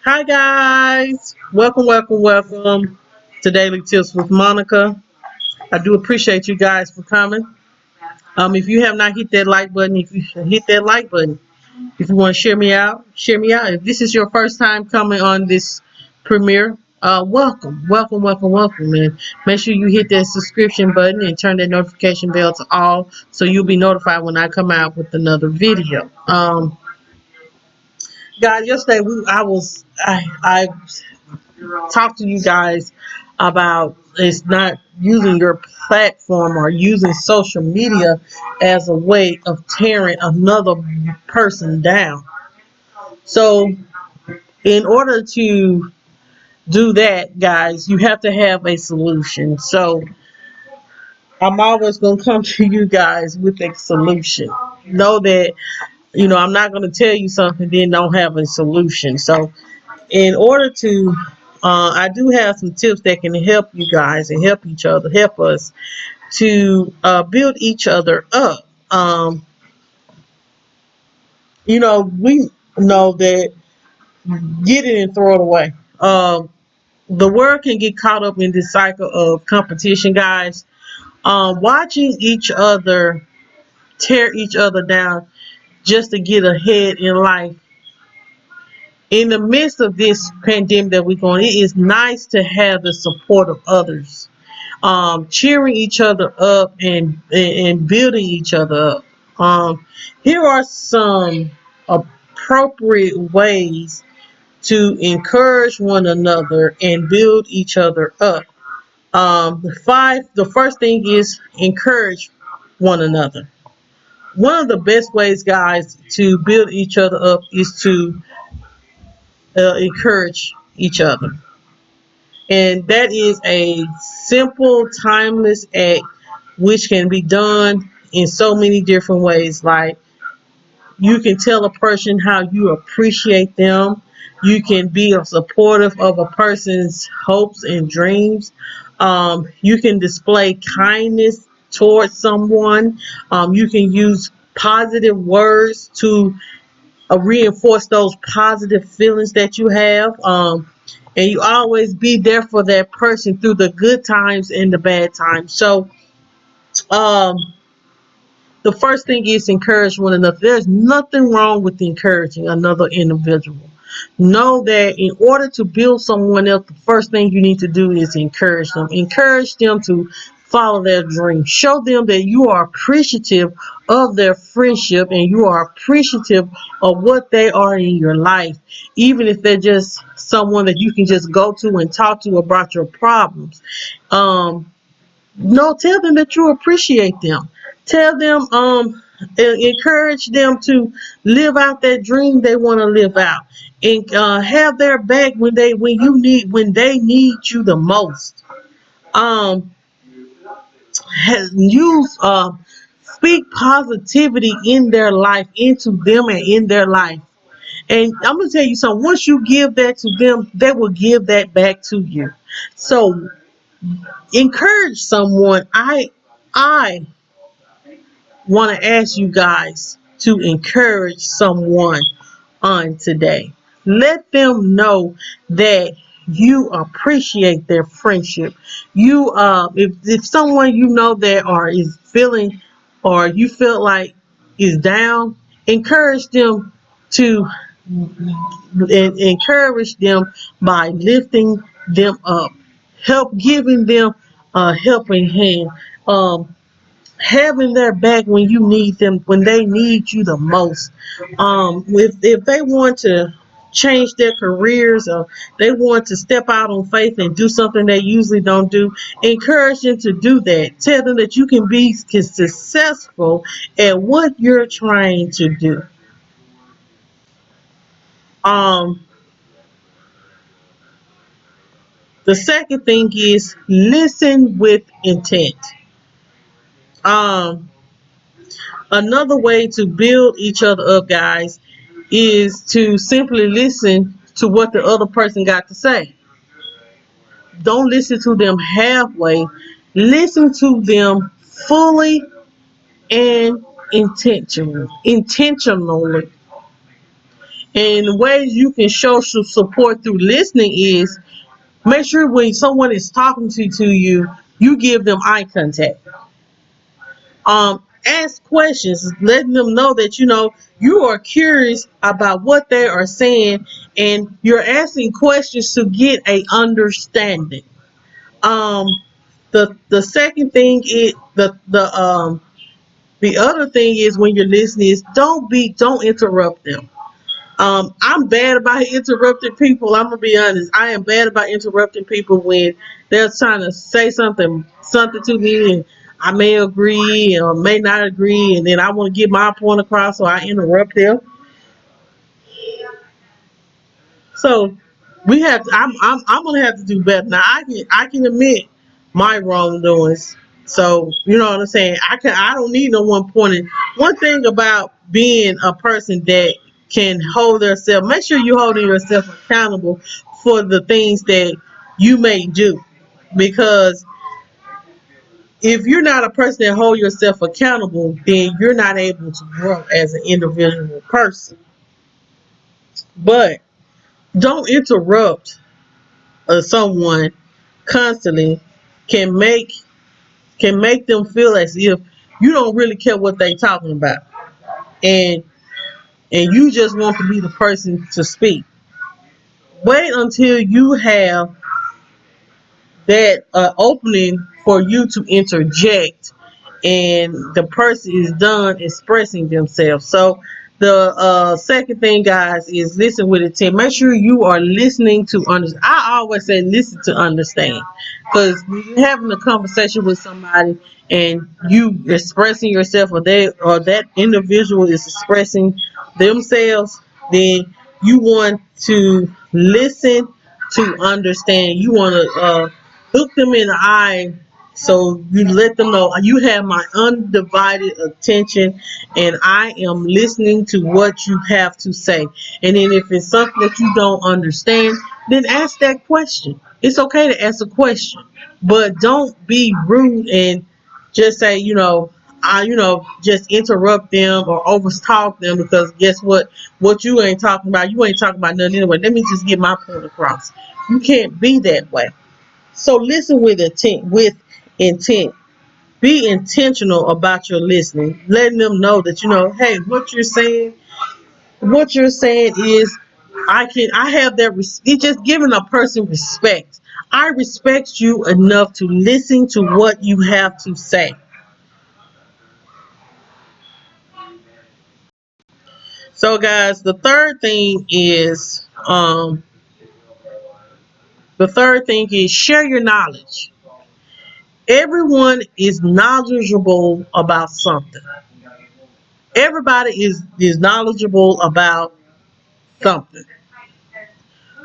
Hi guys, welcome to Daily Tips with Monica. I do appreciate you guys for coming. If you have not hit that like button, if you hit that like button, if you want to share me out, share me out. If this is your first time coming on this premiere, welcome, and make sure you hit that subscription button and turn that notification bell to all, so you'll be notified when I come out with another video. Guys, yesterday I talk to you guys about it's not using your platform or using social media as a way of tearing another person down. So, in order to do that, guys, you have to have a solution. So, I'm always going to come to you guys with a solution. Know that, I'm not going to tell you something, then don't have a solution. So, in order to I do have some tips that can help you guys and help each other, help us to build each other up. We know that get it and throw it away. The world can get caught up in this cycle of competition, guys. Watching each other tear each other down just to get ahead in life. In the midst of this pandemic that we're going, it is nice to have the support of others, cheering each other up and building each other up. Here are some appropriate ways to encourage one another and build each other up. The first thing is encourage one another. One of the best ways, guys, to build each other up is to encourage each other. And that is a simple, timeless act which can be done in so many different ways. Like, you can tell a person how you appreciate them. You can be supportive of a person's hopes and dreams. You can display kindness towards someone. You can use positive words to reinforce those positive feelings that you have. And you always be there for that person through the good times and the bad times. So, um, the first thing is encourage one another. There's nothing wrong with encouraging another individual. Know that in order to build someone else, the first thing you need to do is encourage them. Encourage them to follow their dream. Show them that you are appreciative of their friendship and you are appreciative of what they are in your life, even if they're just someone that you can just go to and talk to about your problems. No, tell them that you appreciate them. Tell them, encourage them to live out that dream they want to live out, and have their back when they need you the most. Um, use speak positivity in their life, into them and in their life. And I'm gonna tell you something. Once you give that to them, they will give that back to you. So encourage someone. I want to ask you guys to encourage someone on today. Let them know that you appreciate their friendship. If someone you know that or is feeling, or you feel like is down, encourage them to encourage them by lifting them up, help giving them a helping hand. Having their back when you need them, when they need you the most. If they want to change their careers, or they want to step out on faith and do something they usually don't do, encourage them to do that. Tell them that you can be successful at what you're trying to do. Um, the second thing is listen with intent. Um, Another way to build each other up, guys, is to simply listen to what the other person got to say. Don't listen to them halfway. Listen to them fully and intentionally. And the ways you can show some support through listening is make sure when someone is talking to you, you give them eye contact. Ask questions, letting them know that you are curious about what they are saying, and you're asking questions to get a understanding. Um, the second thing is the other thing is when you're listening is don't interrupt them. I'm bad about interrupting people. I'm gonna be honest. I am bad about interrupting people when they're trying to say something to me, and I may agree or may not agree, and then I want to get my point across, so I interrupt them. So we have to, I'm gonna have to do better. Now I can admit my wrongdoings. So you know what I'm saying. I don't need no one pointing. One thing about being a person that can hold themselves, make sure you holding yourself accountable for the things that you may do, because if you're not a person that hold yourself accountable, then you're not able to grow as an individual person. But don't interrupt someone constantly can make them feel as if you don't really care what they talking about, and you just want to be the person to speak. Wait until you have that opening for you to interject and the person is done expressing themselves. So the second thing, guys, is listen with intent. Make sure you are listening to understand. I always say listen to understand, because when you're having a conversation with somebody and you expressing yourself, or they or that individual is expressing themselves, then you want to listen to understand. You want to look them in the eye, so you let them know you have my undivided attention and I am listening to what you have to say. And then if it's something that you don't understand, then ask that question. It's okay to ask a question, but don't be rude and just say, just interrupt them or overtalk them, because guess what? What you ain't talking about, you ain't talking about nothing anyway. Let me just get my point across. You can't be that way. So listen with intent. Be intentional about your listening, letting them know that hey, what you're saying is, I have that. It's just giving a person respect. I respect you enough to listen to what you have to say. So, guys, the third thing is share your knowledge. Everyone is knowledgeable about something. Everybody is knowledgeable about something.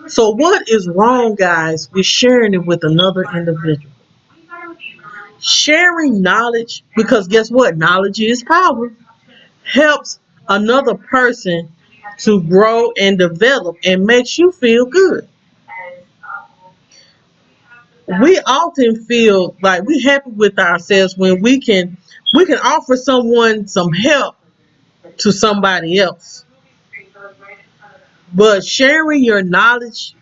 So what is wrong, guys, with sharing it with another individual? Sharing knowledge, because guess what? Knowledge is power. Helps another person to grow and develop and makes you feel good. We often feel like we're happy with ourselves when we can offer someone some help to somebody else. But sharing your knowledge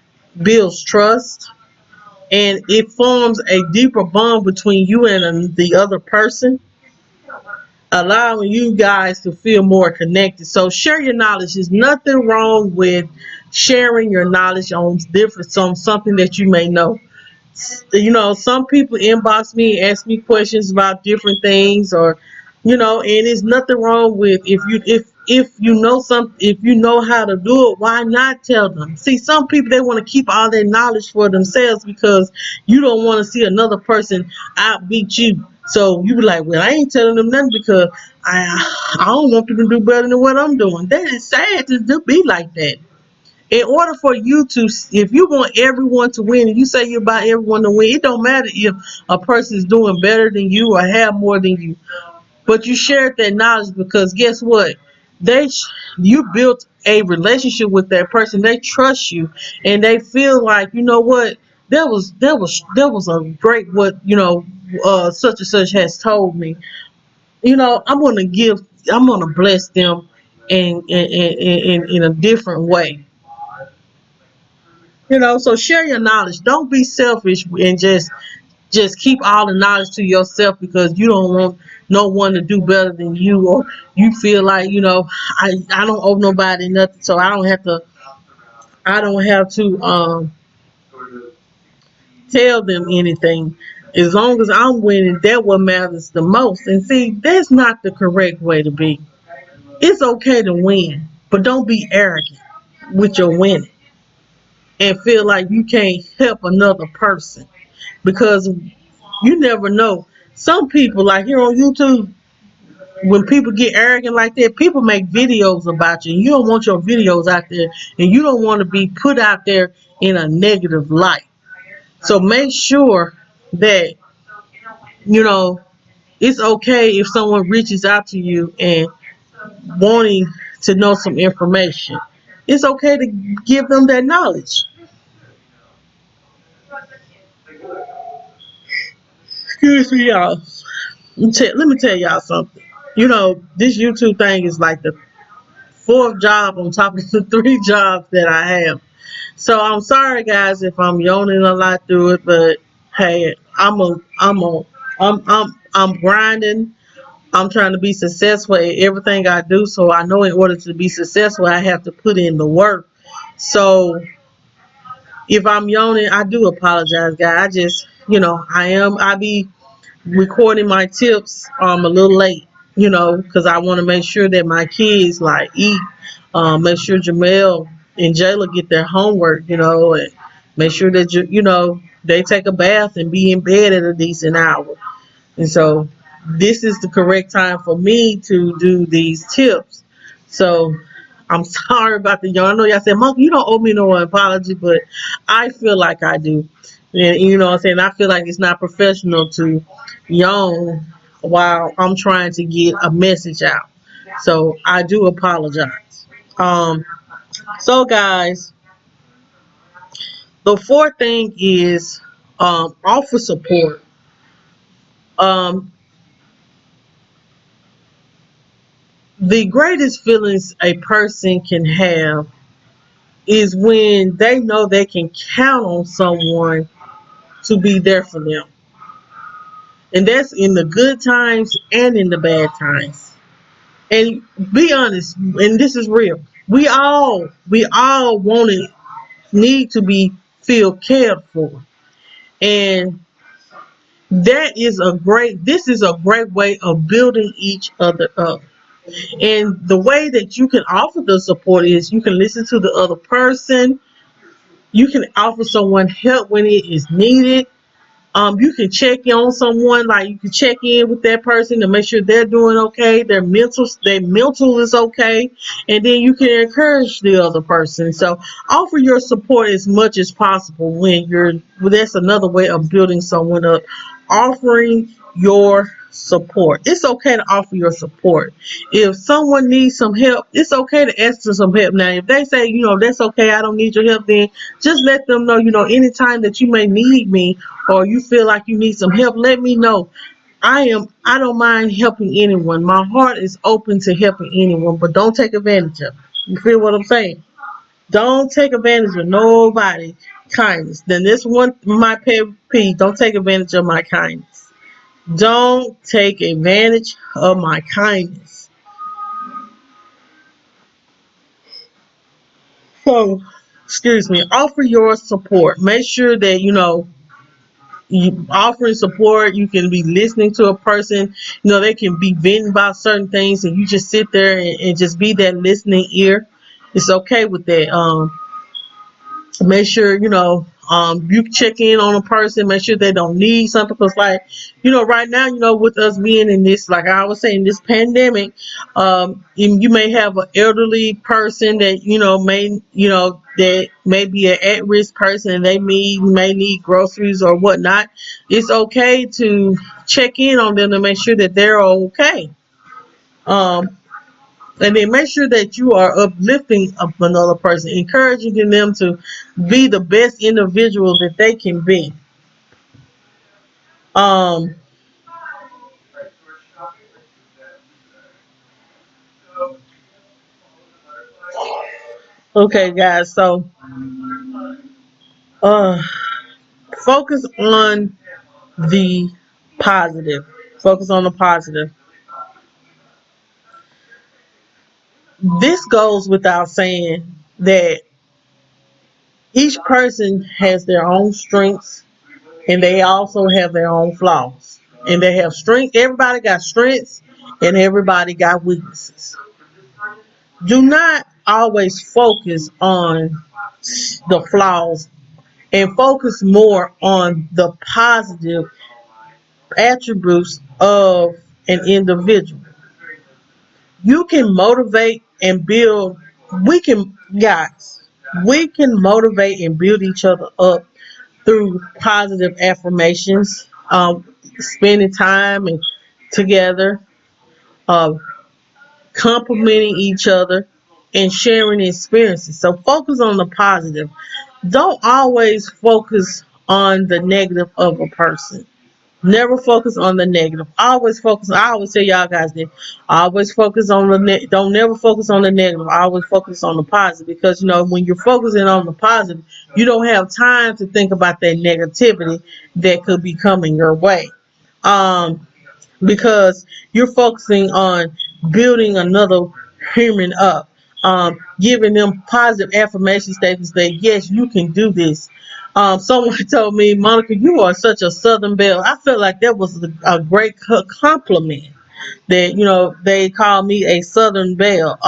builds trust, and it forms a deeper bond between you and the other person, allowing you guys to feel more connected. So share your knowledge. There's nothing wrong with sharing your knowledge on something that you may know. Some people inbox me, ask me questions about different things, or and there's nothing wrong with if you know how to do it, why not tell them? See, some people, they want to keep all their knowledge for themselves because you don't want to see another person outbeat you. So you be like, well, I ain't telling them nothing because I don't want them to do better than what I'm doing. That is sad to be like that. In order for you to, if you want everyone to win and you say you're about everyone to win, it don't matter if a person is doing better than you or have more than you, but you shared that knowledge, because guess what? they you built a relationship with that person. They trust you, and they feel like, you know what, there was a great, what, such and such has told me. I'm gonna bless them and in a different way. So share your knowledge. Don't be selfish and just keep all the knowledge to yourself because you don't want no one to do better than you, or you feel like I don't owe nobody nothing, so I don't have to tell them anything. As long as I'm winning, that what matters the most. And see, that's not the correct way to be. It's okay to win, but don't be arrogant with your winning and feel like you can't help another person because you never know. Some people, like here on YouTube, when people get arrogant like that, people make videos about you. And you don't want your videos out there, and you don't want to be put out there in a negative light. So make sure that you know it's okay if someone reaches out to you and wanting to know some information. It's okay to give them that knowledge. Excuse me, y'all. Let me tell y'all something. This YouTube thing is like the fourth job on top of the three jobs that I have. So I'm sorry, guys, if I'm yawning a lot through it, but hey, I'm grinding. I'm trying to be successful at everything I do. So I know in order to be successful, I have to put in the work. So if I'm yawning, I do apologize, guys. I be recording my tips a little late, because I want to make sure that my kids like eat. Make sure Jamel and Jayla get their homework, and make sure that they take a bath and be in bed at a decent hour. And so this is the correct time for me to do these tips. So I'm sorry about the y'all. I know y'all said, Monk, you don't owe me no apology, but I feel like I do. And you know what I'm saying? I feel like it's not professional to yawn while I'm trying to get a message out. So I do apologize. So guys, the fourth thing is offer support. Um, the greatest feelings a person can have is when they know they can count on someone to be there for them. And that's in the good times and in the bad times. And be honest, and this is real. We all want to need to be feel cared for. And this is a great way of building each other up. And the way that you can offer the support is you can listen to the other person. You can offer someone help when it is needed. You can check in on someone, like you can check in with that person to make sure they're doing okay, their mental is okay, and then you can encourage the other person. So offer your support as much as possible that's another way of building someone up. Offering your support. It's okay to offer your support. If someone needs some help, it's okay to ask for some help. Now, if they say, that's okay, I don't need your help, then just let them know, anytime that you may need me or you feel like you need some help, let me know. I don't mind helping anyone. My heart is open to helping anyone, but don't take advantage of it. You feel what I'm saying? Don't take advantage of nobody kindness. Then this one my pet peeve, don't take advantage of my kindness. Don't take advantage of my kindness. So, excuse me, offer your support. Make sure that you offering support. You can be listening to a person. They can be venting about certain things, and you just sit there and just be that listening ear. It's okay with that. Make sure you check in on a person, make sure they don't need something, because like right now, with us being in this, like I was saying, this pandemic, you may have an elderly person that that may be an at-risk person, and they may need groceries or whatnot. It's okay to check in on them to make sure that they're okay. um and then make sure that you are uplifting up another person, encouraging them to be the best individual that they can be. Um, Okay, guys. So, uh, focus on the positive. Focus on the positive. This goes without saying that each person has their own strengths and they also have their own flaws. And they have strength. Everybody got strengths and everybody got weaknesses. Do not always focus on the flaws and focus more on the positive attributes of an individual. You can motivate and build. We can, guys, we can motivate and build each other up through positive affirmations, spending time and together, uh, complimenting each other, and sharing experiences. So focus on the positive. Don't always focus on the negative of a person. Never focus on the negative. Always focus. I always tell y'all guys this. Always focus on the don't never focus on the negative. Always focus on the positive because you know when you're focusing on the positive, you don't have time to think about that negativity that could be coming your way. Um, because you're focusing on building another human up, giving them positive affirmation statements that yes, you can do this. Someone told me, Monica, you are such a Southern belle. I felt like that was a great compliment that they call me a Southern belle.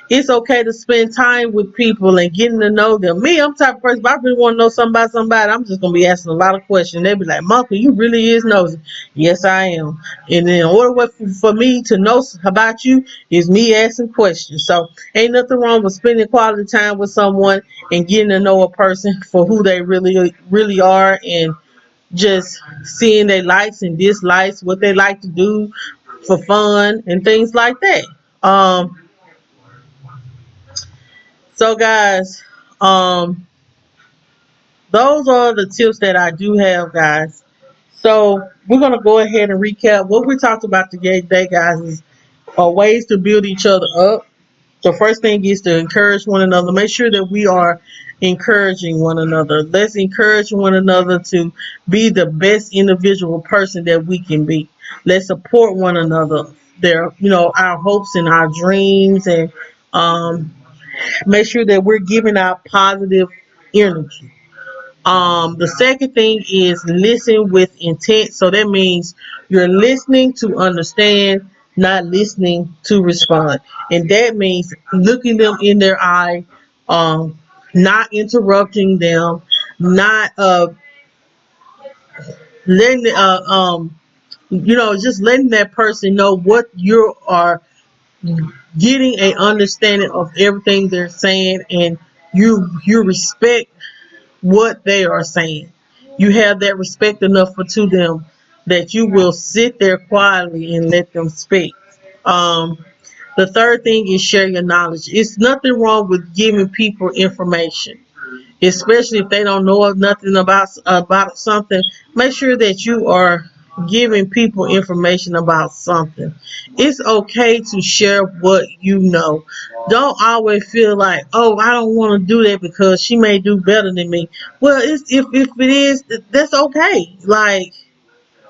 It's okay to spend time with people and getting to know them. Me, I'm the type of person. If I really want to know something about somebody, I'm just gonna be asking a lot of questions. They'll be like, "Monica, you really is nosy." Yes, I am. And in order for me to know about you is me asking questions. So ain't nothing wrong with spending quality time with someone and getting to know a person for who they really are and just seeing their likes and dislikes, what they like to do for fun and things like that. So guys, um, those are the tips that I do have, guys. So we're gonna go ahead and recap what we talked about today, guys. Is ways to build each other up. The first thing is to encourage one another. Make sure that we are encouraging one another. Let's encourage one another to be the best individual person that we can be. Let's support one another. Our hopes and our dreams, and um, make sure that we're giving out positive energy. The second thing is listen with intent. So that means you're listening to understand, not listening to respond. And that means looking them in their eye, um, not interrupting them, not letting just letting that person know what you are getting a understanding of everything they're saying, and you respect what they are saying. You have that respect enough to them that you will sit there quietly and let them speak. Um, the third thing is share your knowledge. It's nothing wrong with giving people information, especially if they don't know nothing about something. Make sure that you are giving people information about something. It's okay to share what you know. Don't always feel like, oh, I don't want to do that because she may do better than me. Well, if it is, that's okay. Like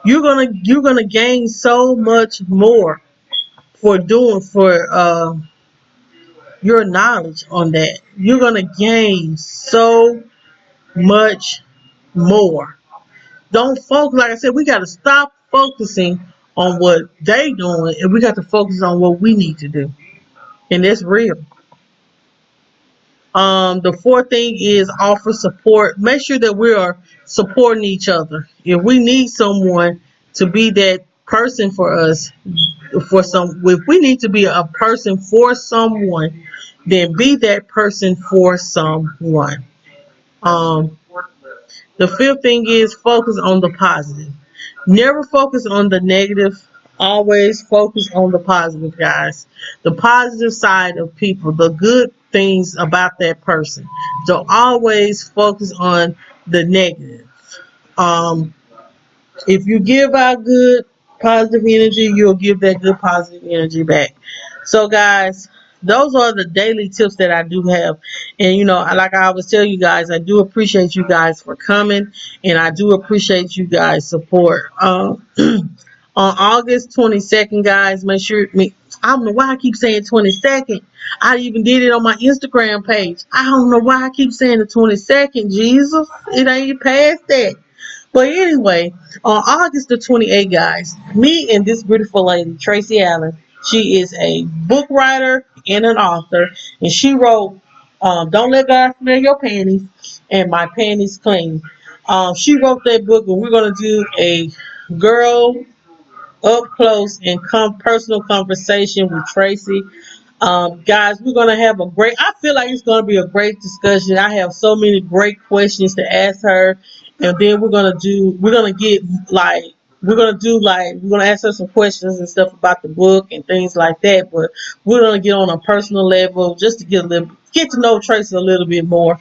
you're gonna gain so much more for your knowledge on that. You're gonna gain so much more. Don't focus. Like I said, we got to stop focusing on what they doing, and we got to focus on what we need to do, and that's real. The fourth thing is offer support. Make sure that we are supporting each other. If we need someone to be that person for us, if we need to be a person for someone, then be that person for someone. Um, the fifth thing is focus on the positive. Never focus on the negative. Always focus on the positive, guys. The positive side of people, the good things about that person. Don't always focus on the negative. Um, if you give out good positive energy, you'll give that good positive energy back. So, guys, those are the daily tips that I do have. And like I always tell you guys, I do appreciate you guys for coming, and I do appreciate you guys' support. On August 22nd, guys, make sure me. I don't know why I keep saying 22nd. I even did it on my Instagram page. I don't know why I keep saying the 22nd. Jesus, it ain't past that. But anyway, on August the 28th, guys, me and this beautiful lady, Tracy Allen, she is a book writer and an author, and she wrote Don't Let God Smell Your Panties and My Panties Cleaned. She wrote that book, and we're going to do a girl up close and personal conversation with Tracy. Guys, we're gonna have a great. I feel like it's gonna be a great discussion. I have so many great questions to ask her, and then we're gonna do. We're gonna get like. We're gonna do like we're gonna ask her some questions and stuff about the book and things like that. But we're gonna get on a personal level just to get to know Tracy a little bit more.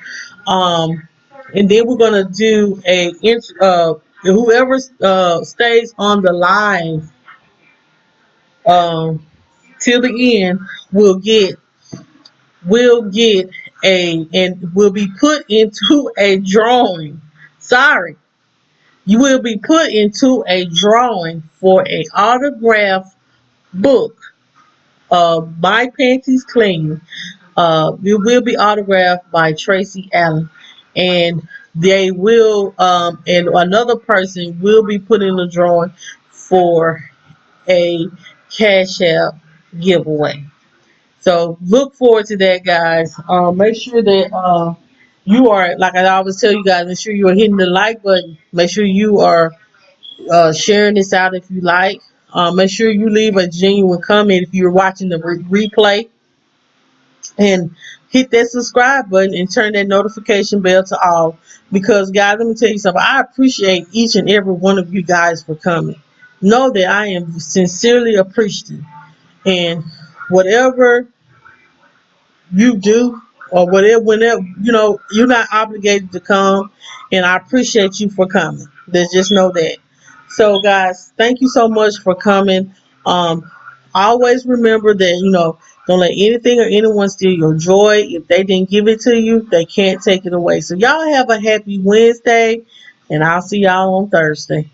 And then we're gonna do whoever stays on the line um, till the end will get and will be put into a drawing. Sorry, you will be put into a drawing for a autographed book of My Panties Cleaned. It will be autographed by Tracy Allen, and they will and another person will be put in the drawing for a cash app giveaway. So look forward to that, guys. Make sure that you are, like I always tell you guys, make sure you are hitting the like button. Make sure you are sharing this out if you like. Make sure you leave a genuine comment if you're watching the replay, and hit that subscribe button and turn that notification bell to all. Because, guys, let me tell you something. I appreciate each and every one of you guys for coming. Know that I am sincerely appreciative, and whatever you do or whatever, whenever you're not obligated to come, and I appreciate you for coming. Just know that. So, guys, thank you so much for coming. um Always remember that don't let anything or anyone steal your joy. If they didn't give it to you, they can't take it away. So y'all have a happy Wednesday, and I'll see y'all on Thursday.